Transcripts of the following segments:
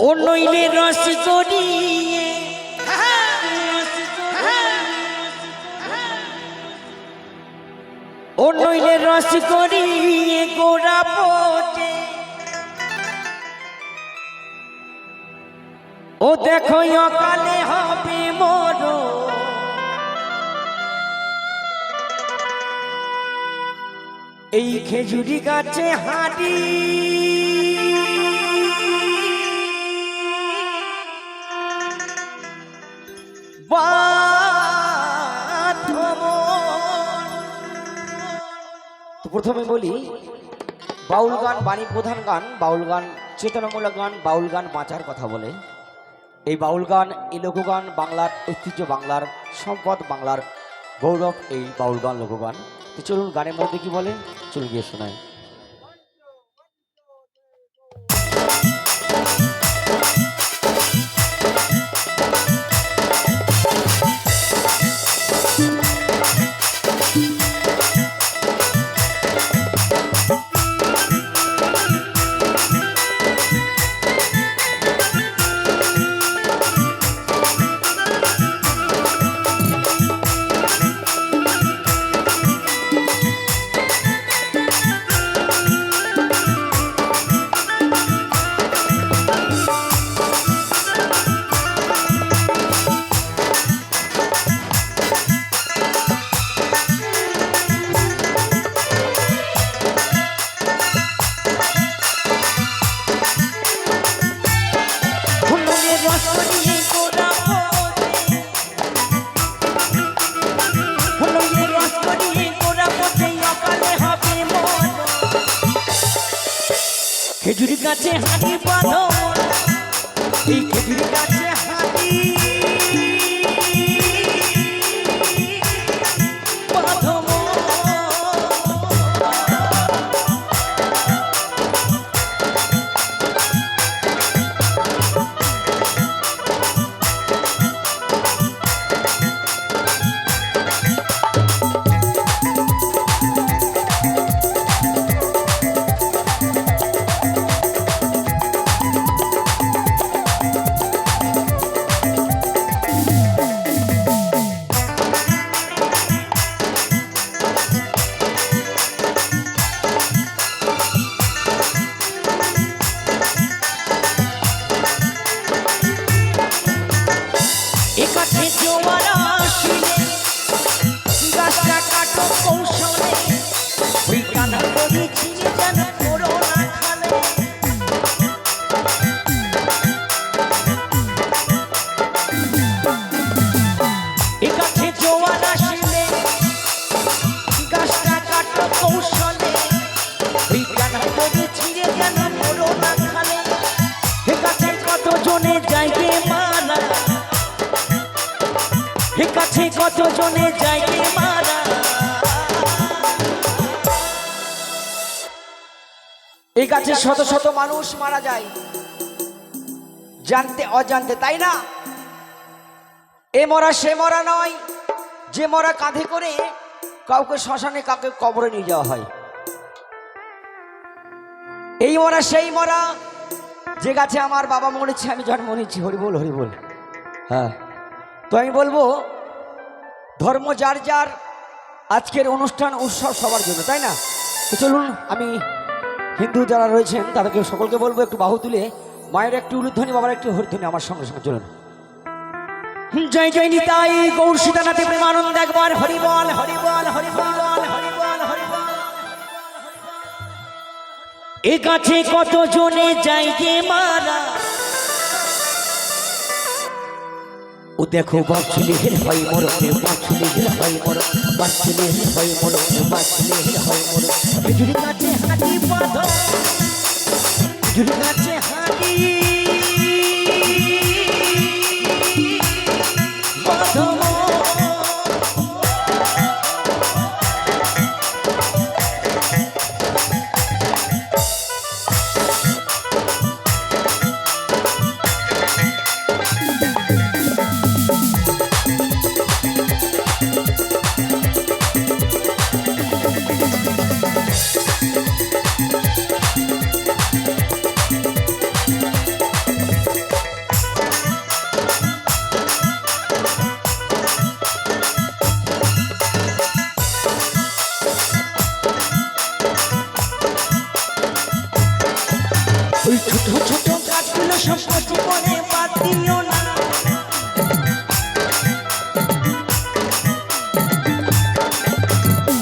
ও নইলে রস গড়িয়ে ও নইলে রস গড়িয়ে গোড়া পচে ও দেখো অকালে হবে মরো এই খেজুরি গাছে হাঁড়ি তো প্রথমে বলি বাউল গান বাণী প্রধান গান, বাউল গান চেতনামূলক গান, বাউল গান বাঁচার কথা বলে। এই বাউল গান, এই লোকগান বাংলার ঐতিহ্য, বাংলার সম্পদ, বাংলার গৌরব এই বাউল গান, লোকগান। তো চলুন গানের মধ্যে কি বলে চলুন গিয়ে শোনায়। খেজুরি গাছে হাঁটি বাঁধো, এই খেজুরি গাছে হাঁটি বাঁধো। কত জনে যায় মারা, এই গাছে শত শত মানুষ মারা যায় জানতে অজান্তে, তাই না? এ মরা সে মরা নয়, যে মরা কাঁধে করে কাউকে শ্মশানে, কাউকে কবরে নিয়ে যাওয়া হয়। এই মরা সেই মরা যে গাছে আমার বাবা মরেছে, আমি জন্ম নিচ্ছি। হরিবোল হরিবোল। হ্যাঁ, তো আমি বলবো ধর্ম যার যার, আজকের অনুষ্ঠান উৎসব সবার জন্য, তাই না? তো চলুন আমি হিন্দু যারা রয়েছেন তাদেরকে সকলকে বলবো একটু বাহু তুলে মায়ের একটু উলুধ্বনি, বাবার একটু হরিধ্বনি আমার সঙ্গে সঙ্গে চলুন। জয় জয় নিতাই গৌর সীতানাথে প্রেমানন্দ একবার হরিবল হরিবল হরিবল হরিবল হরিবল। এ গাছে কত জনে যায় যে মারা, ও দেখো বাচ্চুলের হয় মরণে, বাচ্চুলের হয় মরণ, বাচ্চুলের হয় মরণ, বাচ্চুলের হয় মরণ। খেজুরি গাছে হাঁটি বাঁধো, খেজুরি গাছে হাঁটি বাঁধো। ওই ছোট ছোট গাছগুলো সব কচি বলে বাদ দিও না।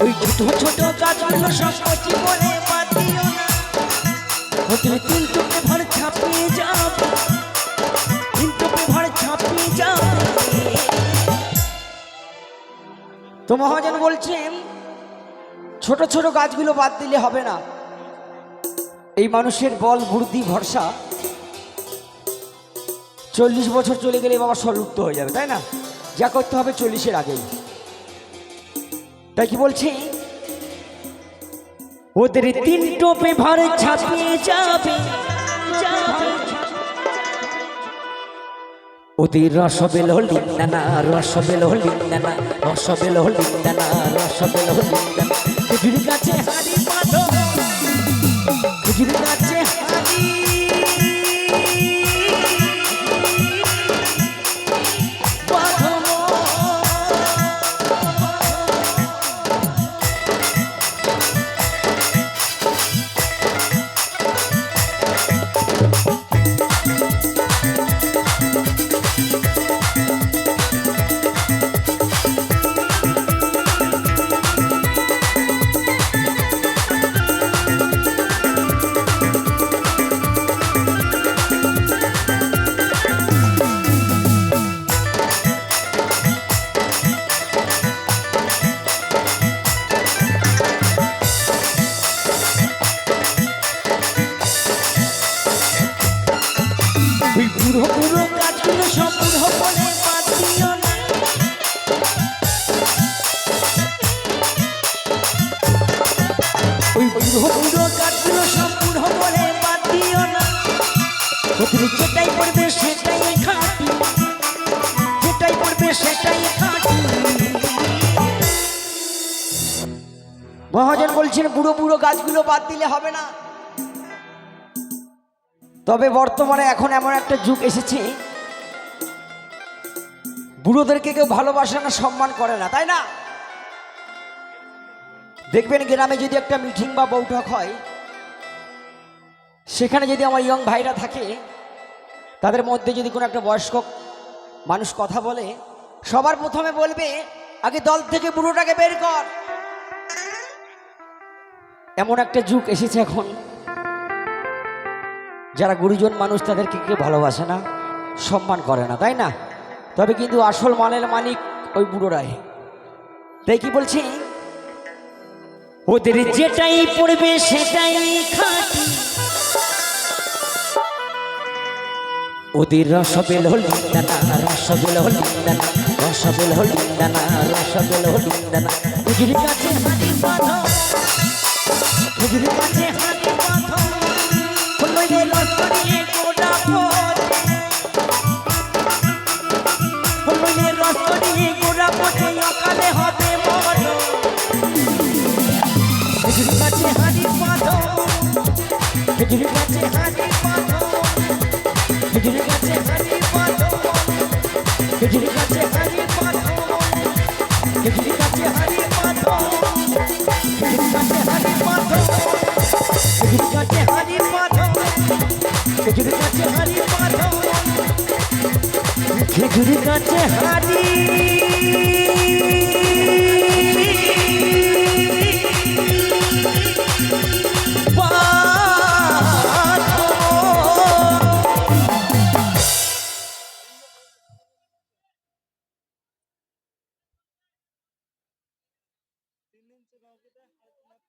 ওই ছোট ছোট গাছগুলো সব কচি বলে বাদ দিও না। ওদের তিন টুকরে ভর ছাপিয়ে যাবে, তিন টুকরে ভর ছাপিয়ে যাবে। তো মহাজন বলছেন ছোট ছোট গাছগুলো বাদ দিলে হবে না। এই মানুষের বল বুদ্ধি ভরসা 40 বছর চলে গেলে বাবা সলুপ্ত হয়ে যাবে, তাই না? যা করতে হবে 40-এর আগেই। তাই কি বলছি, ওদের তিন টোপে ভর ছাপিয়ে যাবে, ওদের রসবেল লিন্দানা, রসবেল লিন্দানা, রসবেল লিন্দানা, রসবেল লিন্দানা। খেজুর গাছে হাড়ি বাঁধো, খেজুর গাছে হাড়ি বাঁধো। ওই বুড়ো বুড়ো গাছগুলো সব বুড়ো বলে বাদ দিও না। ওই বুড়ো বুড়ো গাছগুলো সব বুড়ো বলে বাদ দিও না। ওদের যেটাই পড়বে সেটাই খাঁটি, যেটাই পড়বে সেটাই খাঁটি। মহাজন বলছেন বুড়ো বুড়ো গাছগুলো বাদ দিলে হবে না। তবে বর্তমানে এখন এমন একটা যুগ এসেছে, বুড়োদেরকে কেউ ভালোবাসে না, সম্মান করে না, তাই না? দেখবেন গ্রামে যদি একটা মিটিং বা বৈঠক হয়, সেখানে যদি আমার ইয়ং ভাইরা থাকে, তাদের মধ্যে যদি কোনো একটা বয়স্ক মানুষ কথা বলে, সবার প্রথমে বলবে আগে দল থেকে বুড়োটাকে বের কর। এমন একটা যুগ এসেছে এখন, যারা গুরুজন মানুষ তাদেরকে কেউ ভালোবাসে না, সম্মান করে না, তাই না? তবে কিন্তু আসল মানের মালিক ওই বুড়োরাই। তাই কি বলছি, ওদের যেটাই পড়বে সেটাই খাঁটি, ওদের রসবেল লিন্দানা, রসবেল লিন্দানা, রসবেল লিন্দানা, রসবেল লিন্দানা। খেজুর গাছে হাড়ি বাঁধো, খেজুর গাছে হাড়ি বাঁধো, রস করিয়ে গোড়া পথে, রস করিয়ে গোড়া পথে অকালে হবে মরণ। খেজুর গাছে হাড়ি বাঁধো, খেজুর গাছে হাড়ি বাঁধো, খেজুর গাছে হাড়ি বাঁধো, খেজুর গাছে হাড়ি বাঁধো, খেজুর গাছে হাড়ি বাঁধো, খেজুর গাছে হাড়ি বাঁধো, খেজুর গাছে হাড়ি বাঁধো, খেজুর গাছে হাড়ি বাঁধো, খেজুর গাছে হাড়ি।